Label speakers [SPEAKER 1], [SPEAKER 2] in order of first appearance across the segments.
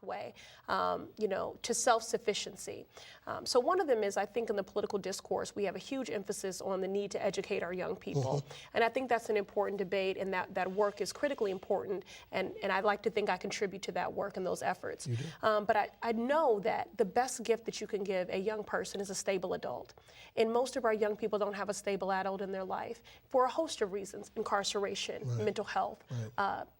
[SPEAKER 1] pathway, to self-sufficiency. So one of them is, I think in the political discourse, we have a huge emphasis on the need to educate our young people. And I think that's an important debate, and that work is critically important, and I'd like to think I contribute to that work and those efforts.
[SPEAKER 2] You do.
[SPEAKER 1] But I know that the best gift that you can give a young person is a stable adult. And most of our young people don't have a stable adult in their life for a host of reasons: incarceration, mental health,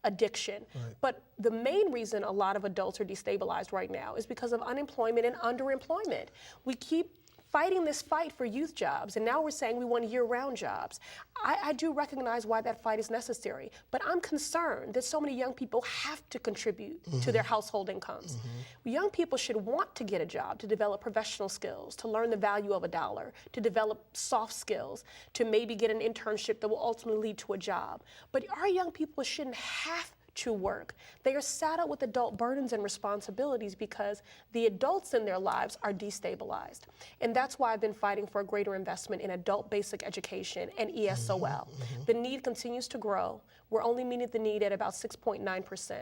[SPEAKER 1] addiction. But the main reason a lot of adults are destabilized right now is because of unemployment and underemployment. We keep fighting this fight for youth jobs, and now we're saying we want year-round jobs. I do recognize why that fight is necessary, but I'm concerned that so many young people have to contribute to their household incomes. Young people should want to get a job, to develop professional skills, to learn the value of a dollar, to develop soft skills, to maybe get an internship that will ultimately lead to a job. But our young people shouldn't have to work. They are saddled with adult burdens and responsibilities because the adults in their lives are destabilized. And that's why I've been fighting for a greater investment in adult basic education and ESOL. The need continues to grow. We're only meeting the need at about 6.9%.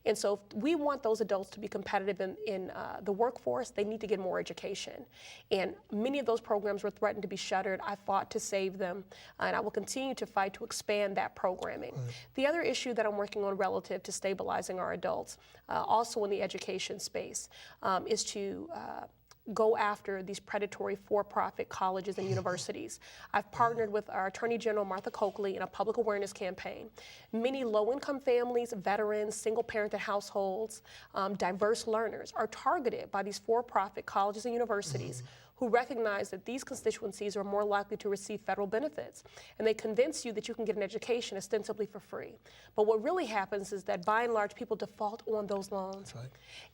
[SPEAKER 1] And so if we want those adults to be competitive in the workforce, they need to get more education. And many of those programs were threatened to be shuttered. I fought to save them, and I will continue to fight to expand that programming. The other issue that I'm working on relative to stabilizing our adults, also in the education space, is to go after these predatory for-profit colleges and universities. I've partnered with our Attorney General, Martha Coakley, in a public awareness campaign. Many low-income families, veterans, single-parented households, diverse learners are targeted by these for-profit colleges and universities who recognize that these constituencies are more likely to receive federal benefits. And they convince you that you can get an education ostensibly for free. But what really happens is that by and large, people default on those loans.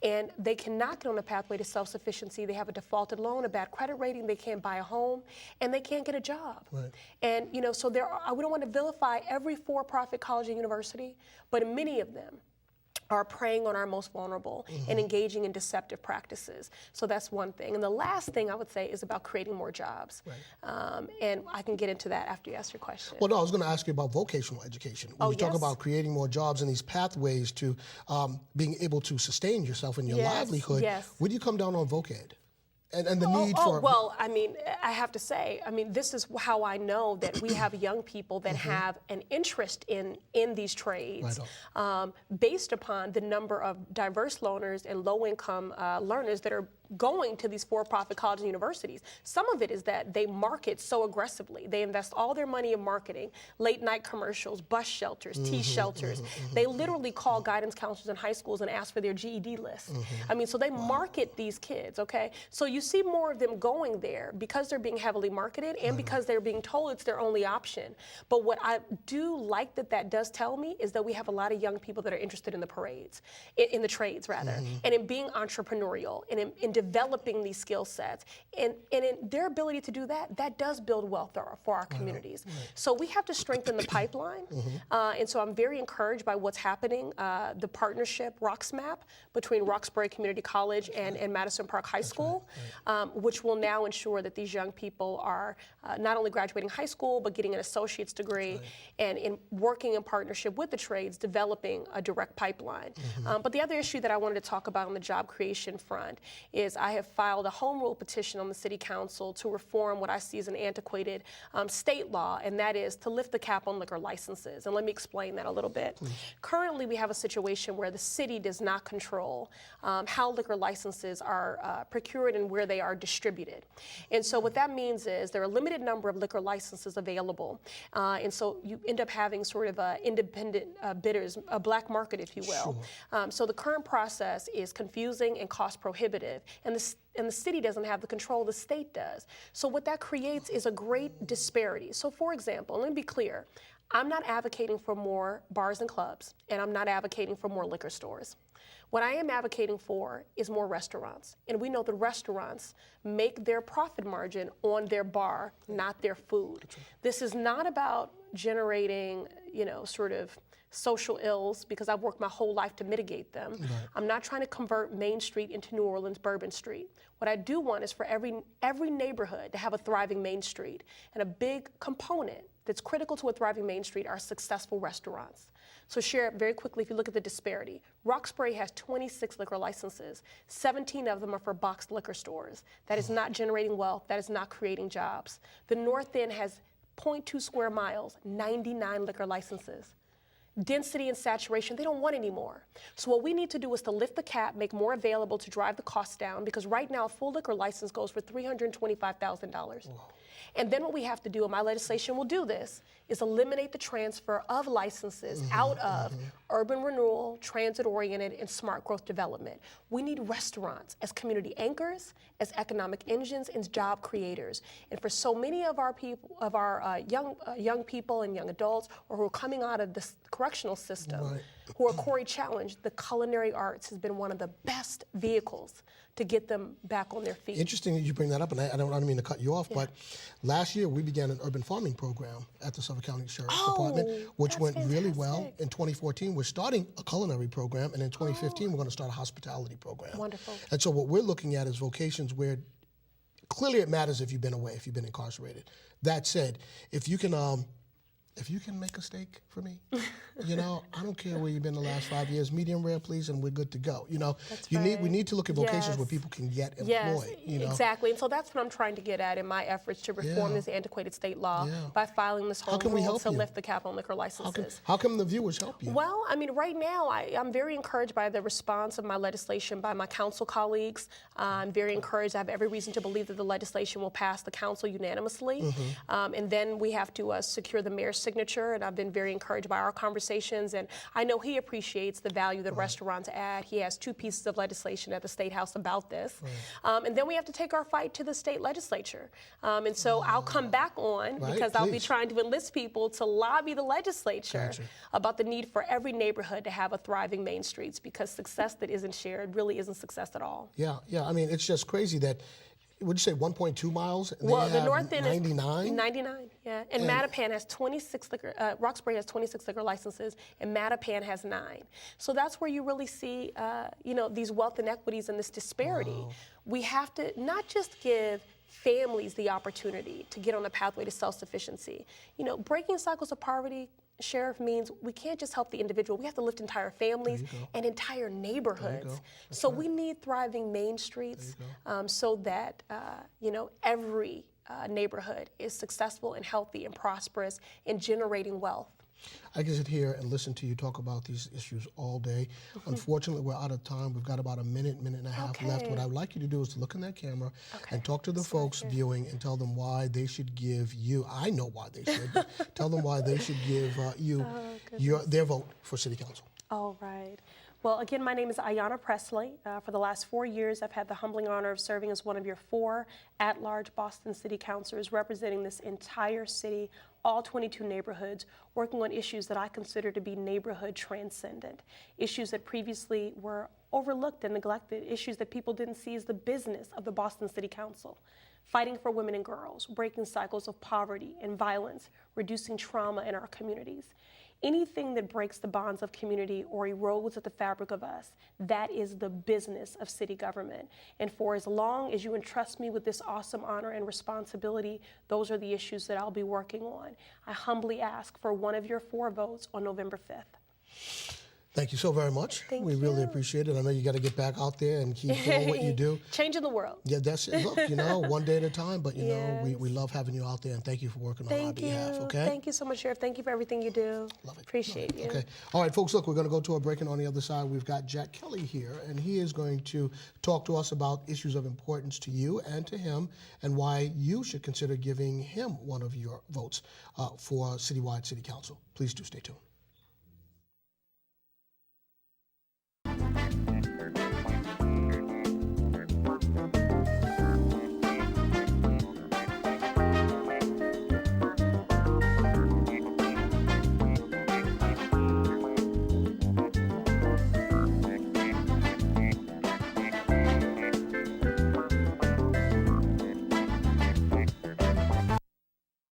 [SPEAKER 1] And they cannot get on a pathway to self-sufficiency. They have a defaulted loan, a bad credit rating, they can't buy a home, and they can't get a job. And so we don't want to vilify every for-profit college and university, but many of them are preying on our most vulnerable and engaging in deceptive practices. So that's one thing. And the last thing I would say is about creating more jobs. And I can get into that after you ask your question.
[SPEAKER 2] Well, no, I was going to ask you about vocational education. When you talk about creating more jobs and these pathways to being able to sustain yourself and your livelihood, where do you come down on voc ed? And the need for...
[SPEAKER 1] Well, I mean, I have to say, this is how I know that we have young people that have an interest in these trades based upon the number of diverse learners and low-income learners that are going to these for-profit colleges and universities. Some of it is that they market so aggressively. They invest all their money in marketing, late-night commercials, bus shelters, tea shelters. They literally call guidance counselors in high schools and ask for their GED list. So they market these kids, okay? So you see more of them going there because they're being heavily marketed and because they're being told it's their only option. But what I do like that does tell me is that we have a lot of young people that are interested in the parades, in the trades rather, and in being entrepreneurial, and in developing these skill sets, and in their ability to do that does build wealth for our communities. So we have to strengthen the pipeline, and so I'm very encouraged by what's happening. The partnership RoxMap between Roxbury Community College and Madison Park High School, which will now ensure that these young people are not only graduating high school, but getting an associate's degree, and in working in partnership with the trades, developing a direct pipeline. But the other issue that I wanted to talk about on the job creation front is I have filed a home rule petition on the City Council to reform what I see as an antiquated state law, and that is to lift the cap on liquor licenses. And let me explain that a little bit. Currently, we have a situation where the city does not control how liquor licenses are procured and where they are distributed. And so what that means is there are a limited number of liquor licenses available, and so you end up having sort of independent bidders, a black market, if you will. So the current process is confusing and cost prohibitive, and the city doesn't have the control, the state does. So what that creates is a great disparity. So for example, let me be clear, I'm not advocating for more bars and clubs, and I'm not advocating for more liquor stores. What I am advocating for is more restaurants. And we know the restaurants make their profit margin on their bar, not their food. This is not about generating, sort of social ills, because I've worked my whole life to mitigate them. I'm not trying to convert Main Street into New Orleans Bourbon Street. What I do want is for every neighborhood to have a thriving Main Street. And a big component that's critical to a thriving Main Street are successful restaurants. So Sheriff, very quickly, if you look at the disparity, Roxbury has 26 liquor licenses. 17 of them are for boxed liquor stores. That is not generating wealth. That is not creating jobs. The North End has 0.2 square miles, 99 liquor licenses. Density and saturation, they don't want anymore. So what we need to do is to lift the cap, make more available to drive the costs down, because right now a full liquor license goes for $325,000. And then what we have to do, and my legislation will do this, is eliminate the transfer of licenses out of urban renewal, transit-oriented, and smart growth development. We need restaurants as community anchors, as economic engines, and job creators. And for so many of our people, young people and young adults, or who are coming out of the correctional system, who are Corey challenged, the culinary arts has been one of the best vehicles to get them back on their feet. Interesting
[SPEAKER 2] that you bring that up, and I don't mean to cut you off, but last year we began an urban farming program at the Suffolk County Sheriff's Department, which went really well. In 2014, we're starting a culinary program, and in 2015, we're going to start a hospitality program.
[SPEAKER 1] Wonderful.
[SPEAKER 2] And so what we're looking at is vocations where clearly it matters if you've been away, if you've been incarcerated. That said, if you can make a steak for me, you know, I don't care where you've been the last 5 years, medium rare, please, and we're good to go. You know, we need to look at vocations where people can get employed.
[SPEAKER 1] Yes,
[SPEAKER 2] you know?
[SPEAKER 1] Exactly. And so that's what I'm trying to get at in my efforts to reform this antiquated state law by filing this home rule to lift the cap on liquor licenses.
[SPEAKER 2] How can the viewers help you?
[SPEAKER 1] Well, I mean, right now, I'm very encouraged by the response of my legislation by my council colleagues. I'm very encouraged. I have every reason to believe that the legislation will pass the council unanimously. And then we have to secure the mayor's signature, and I've been very encouraged by our conversations, and I know he appreciates the value that restaurants add. He has 2 pieces of legislation at the State House about this. And then we have to take our fight to the state legislature. And so I'll come back on because I'll be trying to enlist people to lobby the legislature about the need for every neighborhood to have a thriving main streets, because success that isn't shared really isn't success at all.
[SPEAKER 2] Yeah. I mean, it's just crazy that, would you say 1.2 miles?
[SPEAKER 1] Well, the North End
[SPEAKER 2] 99?
[SPEAKER 1] is 99, yeah. And Mattapan has 26 liquor, Roxbury has 26 liquor licenses, and Mattapan has 9. So that's where you really see, you know, these wealth inequities and this disparity. We have to not just give families the opportunity to get on the pathway to self-sufficiency. You know, breaking cycles of poverty, Sheriff, means we can't just help the individual. We have to lift entire families and entire neighborhoods. So we need thriving main streets so that, you know, every neighborhood is successful and healthy and prosperous and generating wealth.
[SPEAKER 2] I can sit here and listen to you talk about these issues all day. Unfortunately, we're out of time. We've got about a minute and a half left. What I would like you to do is to look in that camera and talk to the folks viewing and tell them why they should give you, I know why they should, but tell them why they should give you their vote for City Council.
[SPEAKER 1] All right. Well, again, my name is Ayanna Pressley. For the last 4 years, I've had the humbling honor of serving as one of your 4 at-large Boston City Councilors, representing this entire city, all 22 neighborhoods, working on issues that I consider to be neighborhood transcendent, issues that previously were overlooked and neglected, issues that people didn't see as the business of the Boston City Council. Fighting for women and girls, breaking cycles of poverty and violence, reducing trauma in our communities. Anything that breaks the bonds of community or erodes at the fabric of us, that is the business of city government. And for as long as you entrust me with this awesome honor and responsibility, those are the issues that I'll be working on. I humbly ask for one of your 4 votes on November 5th.
[SPEAKER 2] Thank you so very much. We really appreciate it. I know you got to get back out there and keep doing what you do.
[SPEAKER 1] Changing the world.
[SPEAKER 2] Yeah, that's it. Look, you know, one day at a time, but you know, we love having you out there, and thank you for working on our behalf, okay?
[SPEAKER 1] Thank you so much, Sheriff. Thank you for everything you do.
[SPEAKER 2] Love it.
[SPEAKER 1] Appreciate you.
[SPEAKER 2] Okay. All right, folks, look, we're going to go to a break, and on the other side, we've got Jack Kelly here, and he is going to talk to us about issues of importance to you and to him, and why you should consider giving him one of your votes for citywide city council. Please do stay tuned.